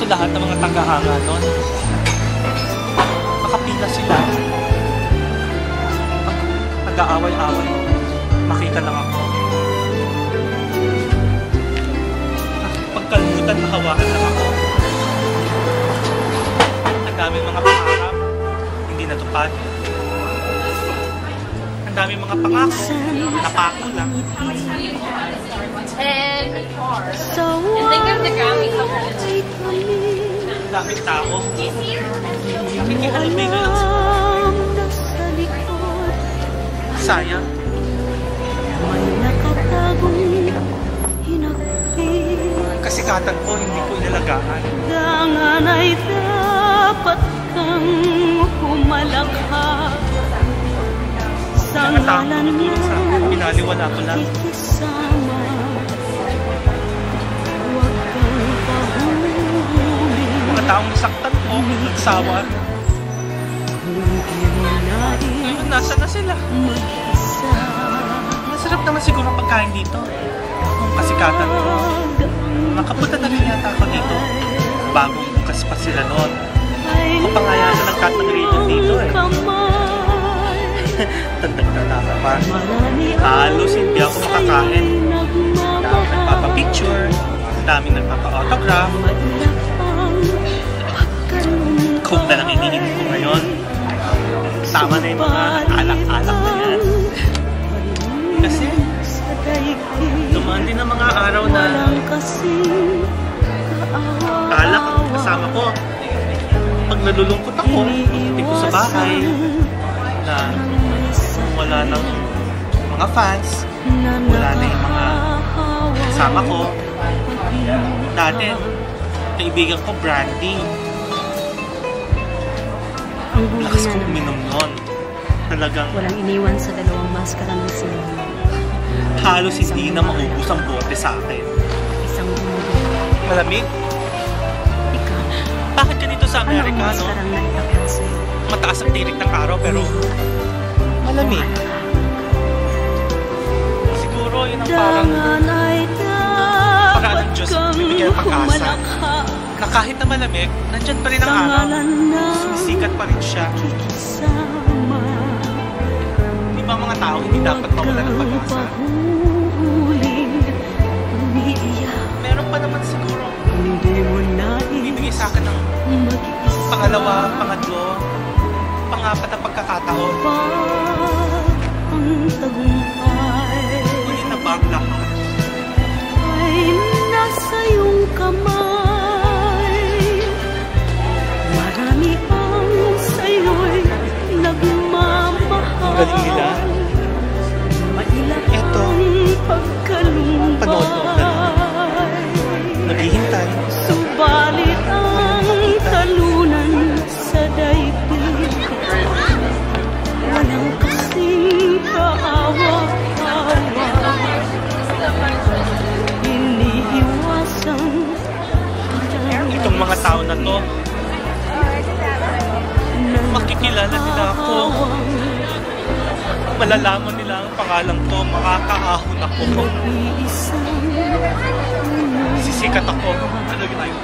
Nandito lahat ng mga tagahanga nun. Nakapila sila. Nag-aaway-away. Makita lang ako. Pagkalmutan, nakawakan lang ako. Ang daming mga pangarap, hindi natupad. Ang daming mga pangako, napako lang. And think of the Grammy cover. Ang daming tao. Nakikihalubay lang sila. Sayang. Kasikatan ko, hindi ko inalagaan. Dangan ay dapat kang humalakha sa mga taong tumutulong sa akin, pinaliwala ko lang. Mga taong nasaktan ko, nagsawa. Ngayon, nasa na sila? Masarap naman siguro ang pagkain dito. Kung kasikatan ko. Nakapunta na rin yata ako dito. Bagong bukas pa sila noon. Ako pa nga yata nag-cut ng ribbon dito eh. Tanda ka pa. Halos hindi ako makakain. Daming nagpapapicture. Daming nagpapa-autograph. Kung na lang inihin ko ngayon. Tama na yung mga alak-alak na yan. Kasi dumaan din ang mga araw na alak ang kasama ko. Pag nalulungkot ako, hindi ko sa bahay na wala ng mga fans, wala na yung mga kasama ko. Dati, kaibigan ko, Brandy. Ang lakas kong uminom nun. Talagang walang iniwan sa dalawang maskara ng sinema. Halos hindi na maubos ang bote sa akin. Isang Malamig? Bakit ganito sa Amerika, no? Mataas ang tirik ng araw pero malamig. Siguro yun ang parang paraan ng Diyos bibigyan ng pag-asa na kahit na malamig, nandyan pa rin ang araw. Sumisikat pa rin siya. Di ba mga tao hindi dapat mawala ng pag-asa? Meron pa naman siguro bibigay sa akin ng pangalawa, pangatlo, pangapat na pagkakataon. Huli na ba ang lahat? Ay nasa iyong kamay. Marami ang sa'yo'y nagmamahal. Ang galing nila. Eto, panood mo na naghihintay. Subalit ang talunan sa daigdig, walang kasing kaawa-awa. Iniiwasan Itong mga tao na to, makikilala nila ako. Malalaman nila ang pangalan ko, makakaahon ako. Sisikat ako. Ano ginagawa?